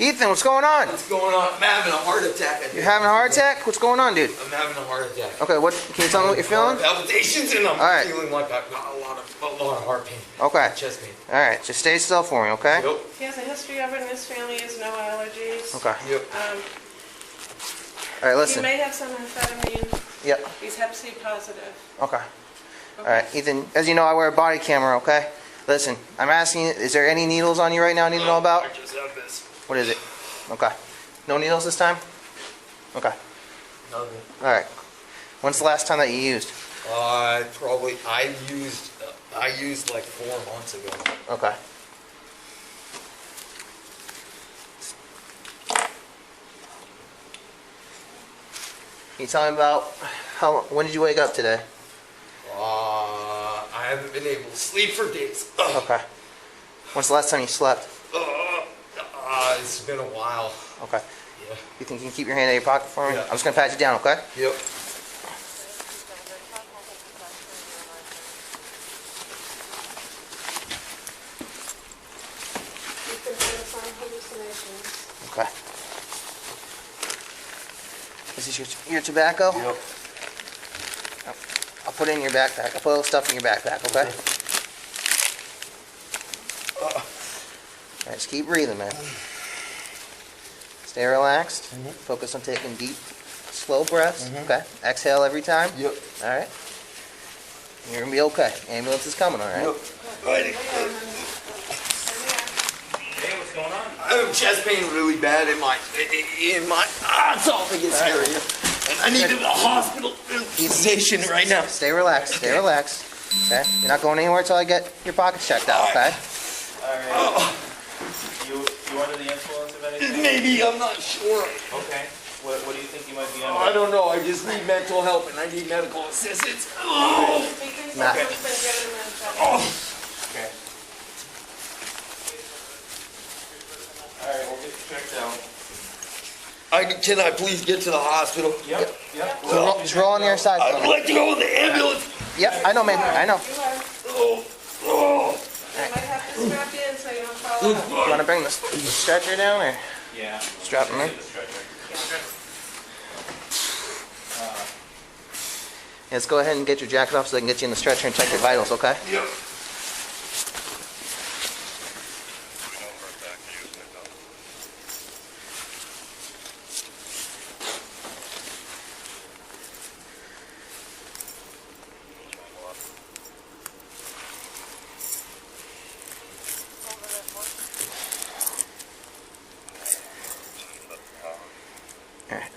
Ethan, what's going on? What's going on? I'm having a heart attack. You're having a heart attack? What's going on, dude? I'm having a heart attack. Okay, what? Can you tell me what you're feeling? Palpitations, and I'm right. feeling like I've got a lot of heart pain. Okay. Chest pain. All right, just stay still for me, okay? Yep. He has a history of it in his family. He has no allergies. Okay. Yep. All right, He listen. may have some amphetamine. Yep. He's Hep C positive. Okay. All right, Ethan, as you know, I wear a body camera, okay? Listen, I'm asking you, is there any needles on you right now I need to know about? I just have this. What is it? Okay. No needles this time? Okay. Nothing. All right. When's the last time that you used? I used like 4 months ago. Okay. Can you tell me about when did you wake up today? I haven't been able to sleep for days. Okay. When's the last time you slept? It's been a while. Okay. Yeah. You think you can keep your hand in your pocket for me? Yeah. I'm just gonna pat you down, okay? Yep. He's been having some hallucinations. Okay. This is your tobacco? Yep. I'll put it in your backpack. I'll put a little stuff in your backpack, okay? Alright, just keep breathing, man. Stay relaxed. Focus on taking deep, slow breaths. Okay. Exhale every time. Yep. Alright. You're gonna be okay. Ambulance is coming, alright? Yep. Right. Hey, what's going on? I have chest pain really bad in my esophagus area, and I need to go to the hospital station right now. Stay relaxed. Stay relaxed. Okay? You're not going anywhere until I get your pockets checked out, okay? Alright. You under the influence of anything? Maybe, I'm not sure. Okay. What do you think you might be I under? don't know. I just need mental help and I need medical assistance. He thinks Nah. someone's been giving him amphetamine. Okay. Alright, we'll get you checked out. Can I please get to the hospital? Yep. Just roll on the other side I for would me. like to go with the ambulance. Yep, I know, man. I know. You are. They might have to strap you in so you don't fall out. You want to bring the stretcher down or Yeah. strap him in? Get the stretcher. Yeah, let's go ahead and get your jacket off so they can get you in the stretcher and check your vitals, okay? Yep. Alright.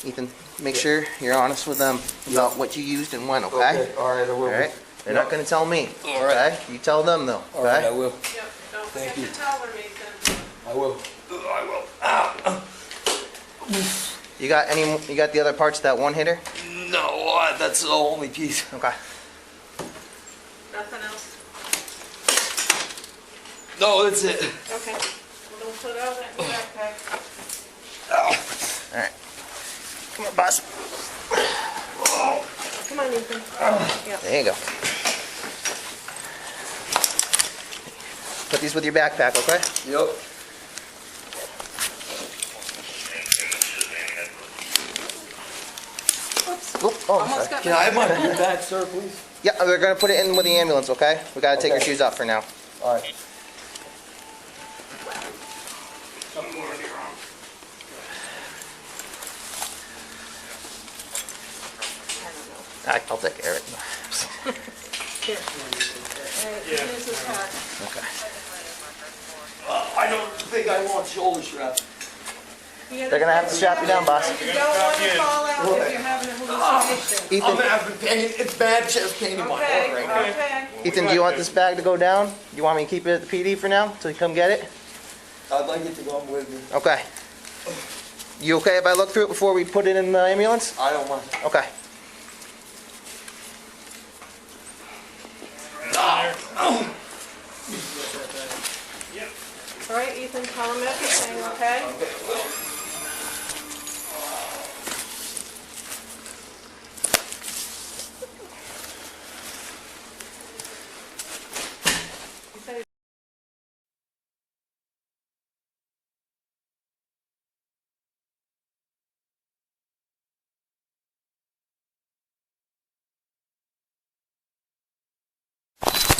Ethan, make sure you're honest with them about what you used and when, okay? All right, I will. Alright? They're not going to tell me, All right. okay? You tell them though, All right, I okay? will. Yep. Don't Thank forget you. your towel, Ethan. I will. I will. You got the other parts of that one hitter? No, that's the only piece. Okay. Nothing else? No, that's it. Okay. Well, don't put all that in your backpack. Alright. Come on, boss. Come on, Ethan. Yep. There you go. Put these with your backpack, okay? Yep. Oop, oh, I'm Almost sorry. got Can I have my boot back, sir, please? Yeah, they're going to put it in with the ambulance, okay? We got to take your Okay. shoes off for now. All right. I'll take care of it. Here. Here's his pack. Okay. I don't think I want shoulder straps. They're going to have to strap you down, boss. You don't want to fall out if you're having a hallucination. I'm Ethan, having pain. It's bad chest pain in my Okay, heart right now. okay. Ethan, do you want this bag to go down? You want me to keep it at the PD for now until you come get it? I'd like it to come with me. Okay. You okay if I look through it before we put it in the ambulance? I don't mind. Okay. All right, Ethan, tell him everything, okay? Okay.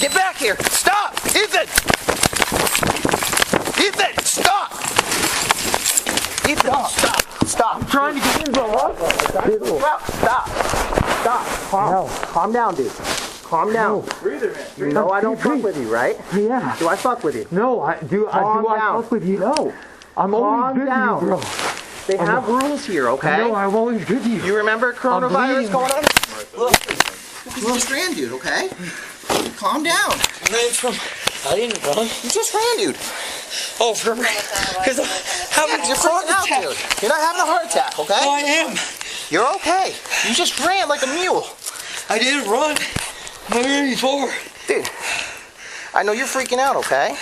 Get back here! Stop! Ethan! Ethan, stop! Ethan, stop! Stop! I'm trying to get in, bro. Stop! Stop! Calm down, dude. Calm down. Breather, man. You know I don't fuck with you, right? Yeah. Do I fuck with you? No, I fuck with you. No. I'm always good down. to you, bro. They have rules here, okay? No, I'm always good to you. You remember coronavirus going on? Look, you just ran, dude, okay? Calm down. I didn't run. You just ran, dude. Oh, because You're freaking out, dude. You're not having a heart attack, okay? I am. You're okay. You just ran like a mule. I didn't run. I ran before. Dude, I know you're freaking out, okay?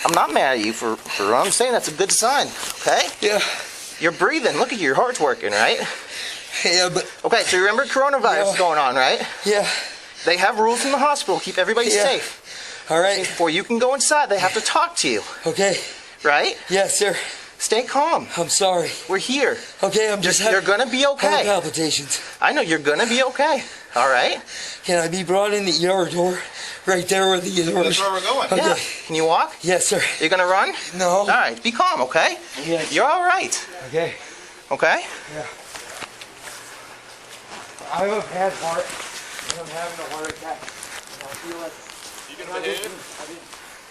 I'm not mad at you for I'm saying that's a good sign, okay? Yeah. You're breathing. Look at you. Your heart's working, right? Yeah, but... Okay, so you remember coronavirus is going on, right? Yeah. They have rules in the hospital. Keep everybody safe. All right. Before you can go inside, they have to talk to you, Okay. right? Yes, sir. Stay calm. I'm sorry. We're here. Okay, I'm just You're gonna be having okay. palpitations. I know you're gonna be okay. All right? Can I be brought in the ER door? Right there where the ER That's where we're going. Okay. Yeah. Can you walk? Yes, sir. You're gonna run? No. All right. Be calm, okay? Yes. You're all right. Okay. Okay? Yeah. I have a bad heart, and I'm having a heart attack. I feel like... You gonna behave?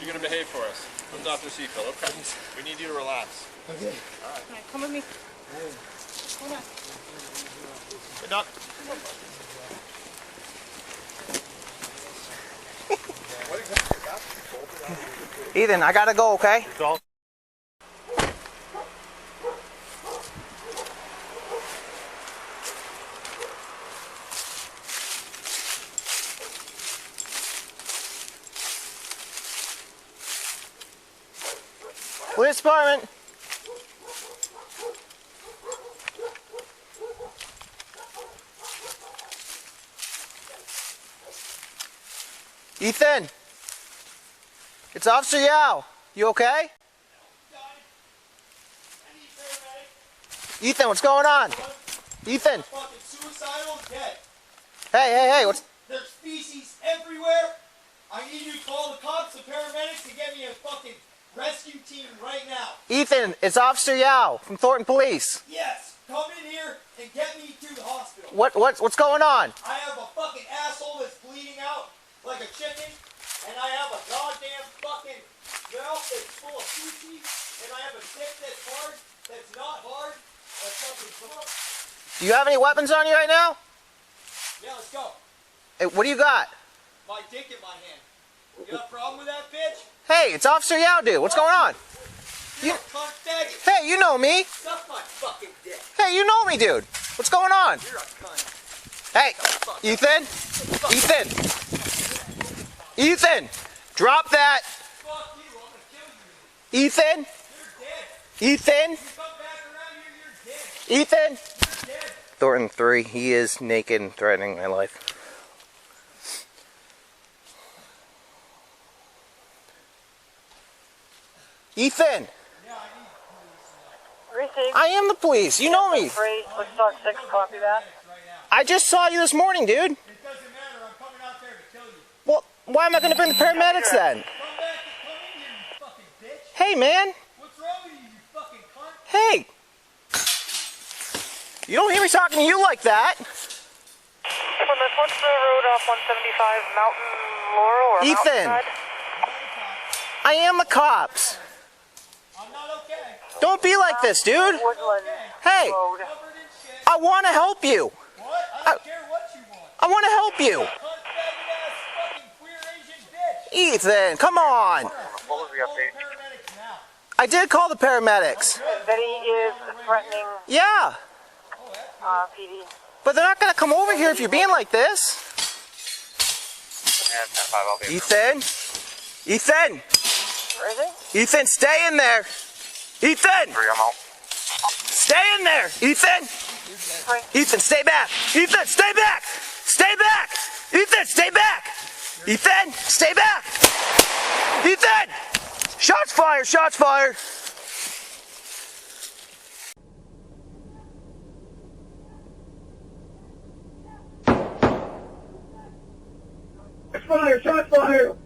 You're gonna behave for us. I'm Dr. Seafield, okay? We need you to relax. Okay. All right, come with me. Hold on. Hey, Doc. Ethan, I gotta go, okay? Police department. Ethan, it's Officer Yao. You okay? Ethan, what's going on? Ethan. Fucking suicidal, dead. Hey, what's... There's feces everywhere. I need you to call the cops, the paramedics, to get me a fucking rescue team right now. Ethan, it's Officer Yao from Thornton Police. Yes, come in here and get me to the hospital. What's going on? I have a fucking asshole that's bleeding out like a chicken, and I have a goddamn fucking mouth that's full of feces, and I have a dick that's hard, that's not hard, that's fucking drunk. Do you have any weapons on you right now? Yeah, let's go. Hey, what do you got? My dick in my hand. You got a problem with that, bitch? Hey, it's Officer Yao, dude. What's going on? You're a cunt faggot. Hey, you know me. Suck my fucking dick. Hey, you know me, dude. What's going on? You're a cunt. Hey, Ethan. Ethan. Ethan, drop that. Fuck you, I'm gonna kill you. Ethan. You're dead. Ethan. You come back around here, you're dead. Ethan. You're dead. Thornton 3, he is naked and threatening my life. Ethan! Received. I am the police, you know me. 3, Woodstock 6, copy that. I just saw you this morning, dude. It doesn't matter, I'm coming out there to kill you. Well, why am I going to bring the paramedics then? Come in here, you fucking bitch. Hey, man. What's wrong with you, you fucking cunt? Hey. You don't hear me talking to you like that. Plymouth, what's the road off 175, Mountain Laurel or Ethan. Mountainside? I am the cops. I'm not okay. Don't be like this, dude. Woodland Hey, Road. Covered in shit. I want to help you. What? I don't care what you want. I want to help you. Cunt faggot ass fucking queer Asian bitch. Ethan, come on. What was the Call the update? paramedics now. I did call the paramedics. That he is threatening Yeah, PD. but they're not going to come over here if you're being like this. Ethan? Ethan? Where is he? Ethan, stay in there. Ethan! 3, I'm out. Stay in there. Ethan! Ethan, stay back. Ethan, stay back. Stay back. Ethan, stay back. Ethan, stay back. Ethan! Shots fired, shots fired. fire! Shot fire!